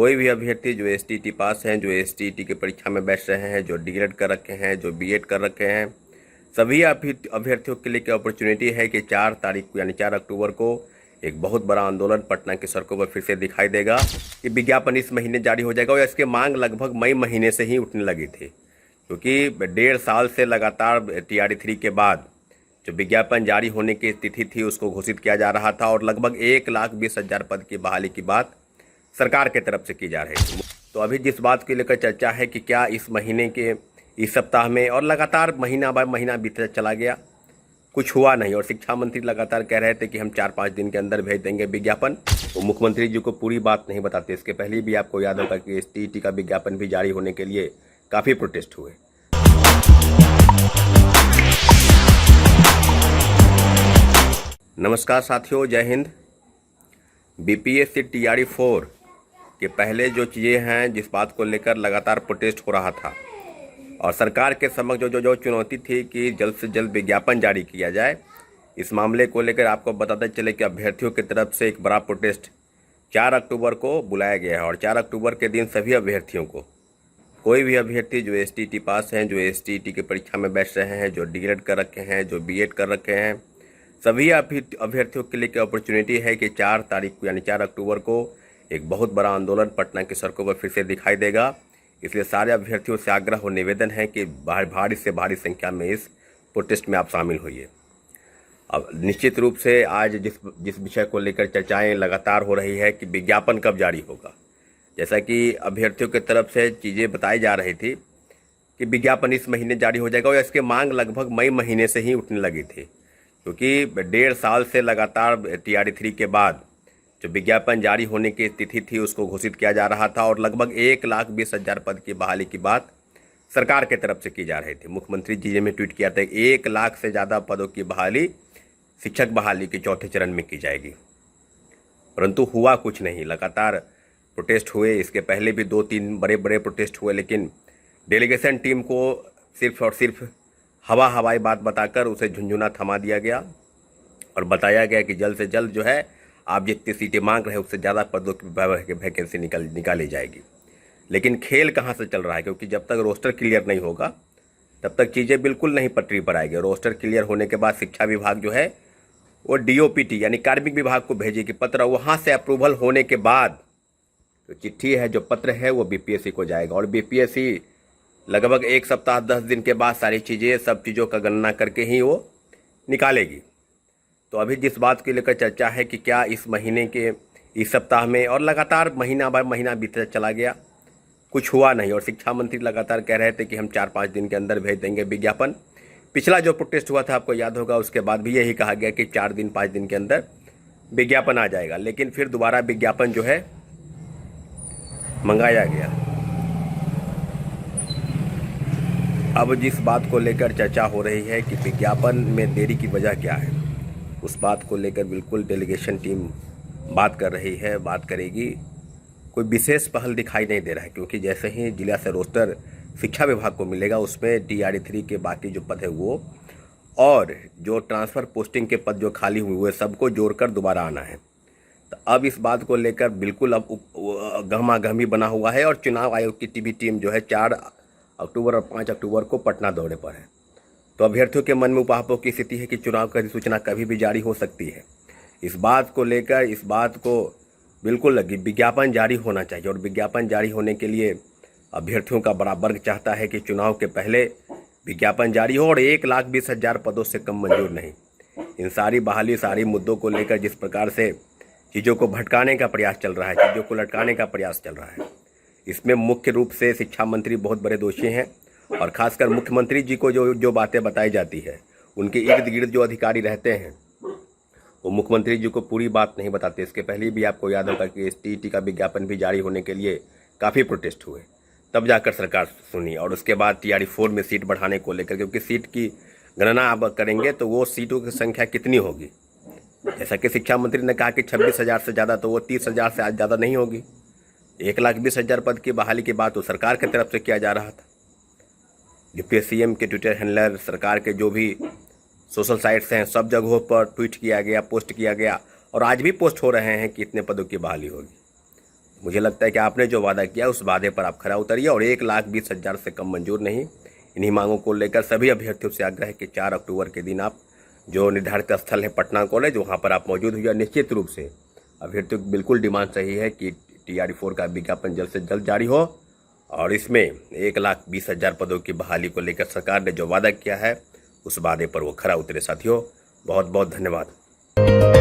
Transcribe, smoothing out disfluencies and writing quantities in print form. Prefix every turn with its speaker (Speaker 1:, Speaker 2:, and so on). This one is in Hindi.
Speaker 1: कोई भी अभ्यर्थी जो एसटीईटी पास हैं, जो एसटीईटी की परीक्षा में बैठ रहे हैं, जो डीएड कर रखे हैं, जो बीएड कर रखे हैं, सभी अभ्यर्थियों के लिए अपॉर्चुनिटी है कि 4 तारीख को यानी 4 अक्टूबर को एक बहुत बड़ा आंदोलन पटना की सड़कों पर फिर से दिखाई देगा कि विज्ञापन इस महीने जारी हो जाएगा। और इसकी मांग लगभग मई महीने से ही उठने लगी थी, क्योंकि 1.5 साल से लगातार TRE 3 के बाद जो विज्ञापन जारी होने की तिथि थी उसको घोषित किया जा रहा था और लगभग 1,20,000 पद की बहाली की बात सरकार के तरफ से की जा रही थी। तो अभी जिस बात को लेकर चर्चा है कि क्या इस महीने के इस सप्ताह में, और लगातार महीना बाय महीना बीतता चला गया, कुछ हुआ नहीं। और शिक्षा मंत्री लगातार कह रहे थे कि हम 4-5 दिन के अंदर भेज देंगे विज्ञापन। तो मुख्यमंत्री जी को पूरी बात नहीं बताते। इसके पहले भी आपको याद होगा कि एसटीईटी का विज्ञापन भी जारी होने के लिए काफ़ी प्रोटेस्ट हुए। नमस्कार साथियों, जय हिंद। बीपीएससी TRE 4 के पहले जो चीज़ें हैं, जिस बात को लेकर लगातार प्रोटेस्ट हो रहा था और सरकार के समक्ष जो चुनौती थी कि जल्द से जल्द विज्ञापन जारी किया जाए, इस मामले को लेकर आपको बताते चले कि अभ्यर्थियों की तरफ से एक बड़ा प्रोटेस्ट 4 अक्टूबर को बुलाया गया है। और 4 अक्टूबर के दिन सभी अभ्यर्थियों को, कोई भी अभ्यर्थी जो एसटीईटी पास हैं, जो एसटीईटी की परीक्षा में बैठ रहे हैं, जो डीएड कर रखे हैं, जो बीएड कर रखे हैं, सभी अभ्यर्थियों के लिए अपॉर्चुनिटी है कि 4 तारीख को यानी 4 अक्टूबर को एक बहुत बड़ा आंदोलन पटना की सड़कों पर फिर से दिखाई देगा। इसलिए सारे अभ्यर्थियों से आग्रह और निवेदन है कि भारी से भारी संख्या में इस प्रोटेस्ट में आप शामिल होइए। अब निश्चित रूप से आज जिस विषय को लेकर चर्चाएं लगातार हो रही है कि विज्ञापन कब जारी होगा, जैसा कि अभ्यर्थियों की तरफ से चीज़ें बताई जा रही थी कि विज्ञापन इस महीने जारी हो जाएगा। और इसकी मांग लगभग मई महीने से ही उठने लगी थी, क्योंकि 1.5 साल से लगातार TRE 3 के बाद जो विज्ञापन जारी होने की तिथि थी उसको घोषित किया जा रहा था और लगभग 1,20,000 पद की बहाली की बात सरकार के तरफ से की जा रही थी। मुख्यमंत्री जी ने ट्वीट किया था 1 लाख से ज़्यादा पदों की बहाली, शिक्षक बहाली के चौथे चरण में की जाएगी। परंतु हुआ कुछ नहीं। लगातार प्रोटेस्ट हुए, इसके पहले भी 2-3 बड़े प्रोटेस्ट हुए, लेकिन डेलीगेशन टीम को सिर्फ और सिर्फ हवाई बात बताकर उसे झुंझुना थमा दिया गया और बताया गया कि जल्द से जल्द जो है आप जितनी सीटें मांग रहे हैं उससे ज़्यादा पदों की वैकेंसी निकाली जाएगी। लेकिन खेल कहाँ से चल रहा है, क्योंकि जब तक रोस्टर क्लियर नहीं होगा तब तक चीज़ें बिल्कुल नहीं पटरी पर आएगी। रोस्टर क्लियर होने के बाद शिक्षा विभाग जो है वो DOPT यानी कार्मिक विभाग को भेजेगी पत्र। वहाँ से अप्रूवल होने के बाद जो चिट्ठी है, जो पत्र है, वो BPSC को जाएगा और BPSC लगभग 1 सप्ताह 10 दिन के बाद सारी चीज़ें, सब चीज़ों का गणना करके ही वो निकालेगी। तो अभी जिस बात को लेकर चर्चा है कि क्या इस महीने के इस सप्ताह में, और लगातार महीना बाय महीना बीतता चला गया, कुछ हुआ नहीं। और शिक्षा मंत्री लगातार कह रहे थे कि हम 4-5 दिन के अंदर भेज देंगे विज्ञापन। पिछला जो प्रोटेस्ट हुआ था आपको याद होगा, उसके बाद भी यही कहा गया कि 4-5 दिन के अंदर विज्ञापन आ जाएगा। लेकिन फिर दोबारा विज्ञापन जो है मंगाया गया। अब जिस बात को लेकर चर्चा हो रही है कि विज्ञापन में देरी की वजह क्या है, उस बात को लेकर बिल्कुल डेलीगेशन टीम बात कर रही है, बात करेगी। कोई विशेष पहल दिखाई नहीं दे रहा है, क्योंकि जैसे ही जिला से रोस्टर शिक्षा विभाग को मिलेगा उसमें TRE 3 के बाकी जो पद है वो, और जो ट्रांसफ़र पोस्टिंग के पद जो खाली हुए सबको जोड़कर दोबारा आना है। तो अब इस बात को लेकर बिल्कुल अब गहमा-गहमी बना हुआ है और चुनाव आयोग की टीम जो है 4 अक्टूबर और 5 अक्टूबर को पटना दौरे पर है। तो अभ्यर्थियों के मन में उपापों की स्थिति है कि चुनाव की अधिसूचना कभी भी जारी हो सकती है। इस बात को लेकर, इस बात को बिल्कुल लगी, विज्ञापन जारी होना चाहिए। और विज्ञापन जारी होने के लिए अभ्यर्थियों का बड़ा वर्ग चाहता है कि चुनाव के पहले विज्ञापन जारी हो, और 1,20,000 पदों से कम मंजूर नहीं। इन सारी बहाली, सारी मुद्दों को लेकर जिस प्रकार से चीज़ों को भटकाने का प्रयास चल रहा है, चीज़ों को लटकाने का प्रयास चल रहा है, इसमें मुख्य रूप से शिक्षा मंत्री बहुत बड़े दोषी हैं। और खासकर मुख्यमंत्री जी को जो बातें बताई जाती है, उनके इर्द गिर्द जो अधिकारी रहते हैं वो मुख्यमंत्री जी को पूरी बात नहीं बताते। इसके पहले भी आपको याद होगा कि एसटीईटी का विज्ञापन भी जारी होने के लिए काफ़ी प्रोटेस्ट हुए, तब जाकर सरकार सुनी। और उसके बाद TRE 4 में सीट बढ़ाने को लेकर, क्योंकि सीट की गणना आप करेंगे तो वो सीटों की संख्या कितनी होगी, जैसा कि शिक्षा मंत्री ने कहा कि 26,000 से ज़्यादा, तो वो 30,000 से आज ज़्यादा नहीं होगी। 1,20,000 पद की बहाली की बात तो सरकार की तरफ से किया जा रहा था। डिप्टी CM के ट्विटर हैंडलर, सरकार के जो भी सोशल साइट्स हैं, सब जगहों पर ट्वीट किया गया, पोस्ट किया गया, और आज भी पोस्ट हो रहे हैं कि इतने पदों की बहाली होगी। मुझे लगता है कि आपने जो वादा किया उस वादे पर आप खरा उतरिए और 1,20,000 से कम मंजूर नहीं। इन्हीं मांगों को लेकर सभी अभ्यर्थियों से आग्रह है कि 4 अक्टूबर के दिन आप जो निर्धारित स्थल है पटना कॉलेज, वहाँ पर आप मौजूद हुई। निश्चित रूप से अभ्यर्थियों की बिल्कुल डिमांड सही है कि TRE-4 का विज्ञापन जल्द से जल्द जारी हो और इसमें 1,20,000 पदों की बहाली को लेकर सरकार ने जो वादा किया है उस वादे पर वो खरा उतरे। साथियों, बहुत बहुत धन्यवाद।